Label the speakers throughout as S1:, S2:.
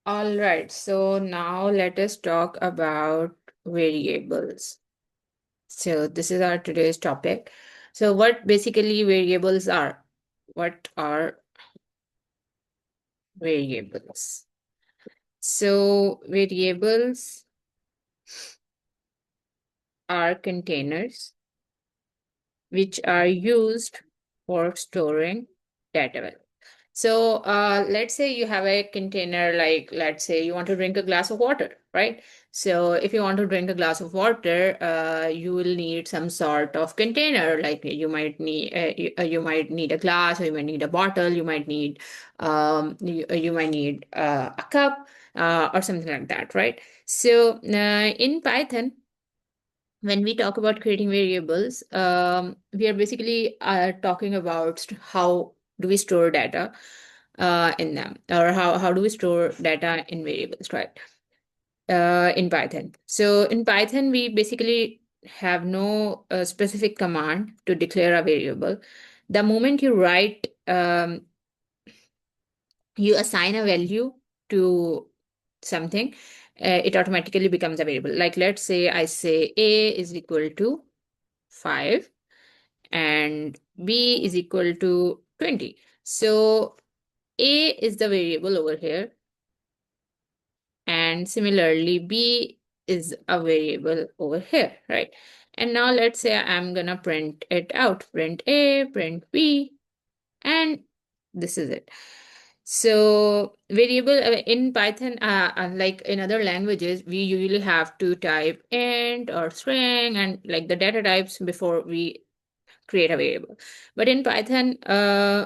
S1: All right, so now let us talk about variables. So this is our today's topic. So what basically variables are? What are variables? So variables are containers which are used for storing data. So let's say you have a container, like let's say you want to drink a glass of water, right? So if you want to drink a glass of water, you will need some sort of container. Like you might need a glass, or you might need a bottle, you might need a cup or something like that, right? So in Python, when we talk about creating variables, we are basically talking about how do we store data in them, or how do we store data in variables, right? In Python. So in Python, we basically have no specific command to declare a variable. The moment you write, you assign a value to something, it automatically becomes a variable. Like let's say I say a is equal to 5 and b is equal to 20. So a is the variable over here, and similarly b is a variable over here, right? And now let's say I'm gonna print it out, print a, print b, and this is it. So variable in Python, like in other languages, we usually have to type int or string and like the data types before we create a variable. But in Python,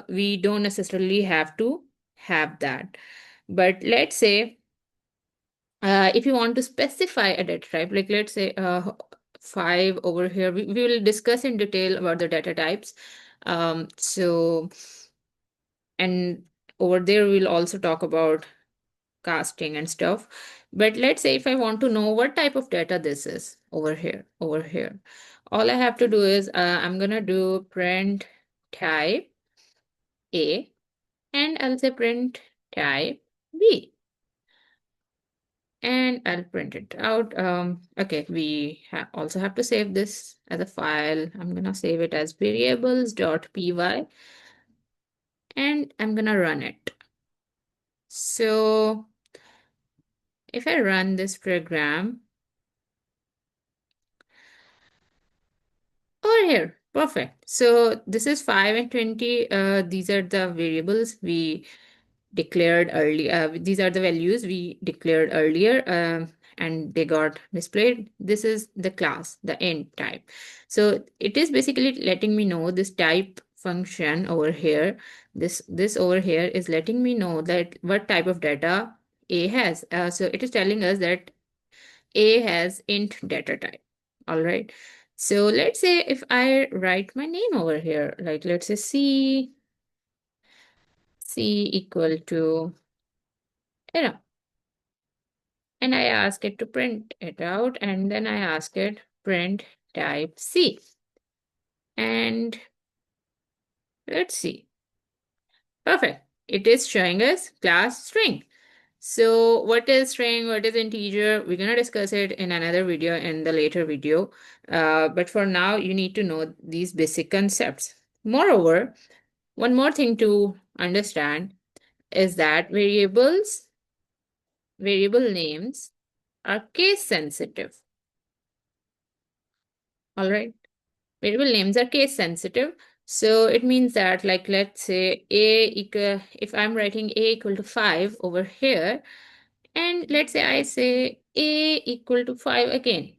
S1: we don't necessarily have to have that. But let's say if you want to specify a data type, like let's say 5 over here, we will discuss in detail about the data types. And over there, we'll also talk about casting and stuff. But let's say if I want to know what type of data this is over here, all I have to do is I'm gonna do print type A, and I'll say print type B, and I'll print it out. Okay, we also have to save this as a file. I'm gonna save it as variables.py, and I'm gonna run it. So if I run this program over here, perfect. So this is 5 and 20. These are the variables we declared earlier. These are the values we declared earlier, and they got displayed. This is the class, the int type. So it is basically letting me know this type function over here. This over here is letting me know that what type of data A has. So it is telling us that A has int data type. All right. So let's say if I write my name over here, like let's say C equal to, you know, and I ask it to print it out, and then I ask it print type C. And let's see. Perfect. It is showing us class string. So what is string? What is integer? We're going to discuss it in another video, in the later video. But for now, you need to know these basic concepts. Moreover, one more thing to understand is that variable names are case sensitive. All right. Variable names are case sensitive. So it means that, like, let's say if I'm writing a equal to 5 over here, and let's say I say a equal to 5 again.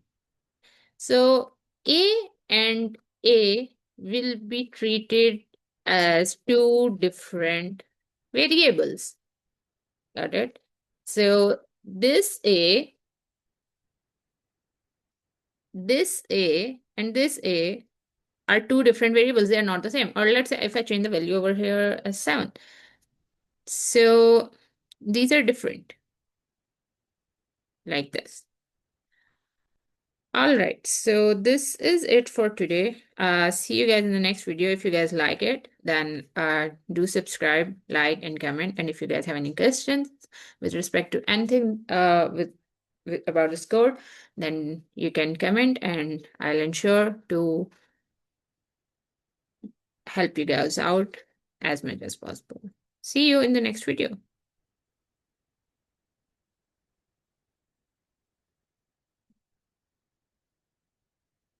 S1: So a and a will be treated as two different variables. Got it? So this a, and this a are two different variables. They are not the same. Or let's say if I change the value over here as 7. So these are different, like this. All right, so this is it for today. See you guys in the next video. If you guys like it, then do subscribe, like, and comment. And if you guys have any questions with respect to anything with about this code, then you can comment, and I'll ensure to help you guys out as much as possible. See you in the next video.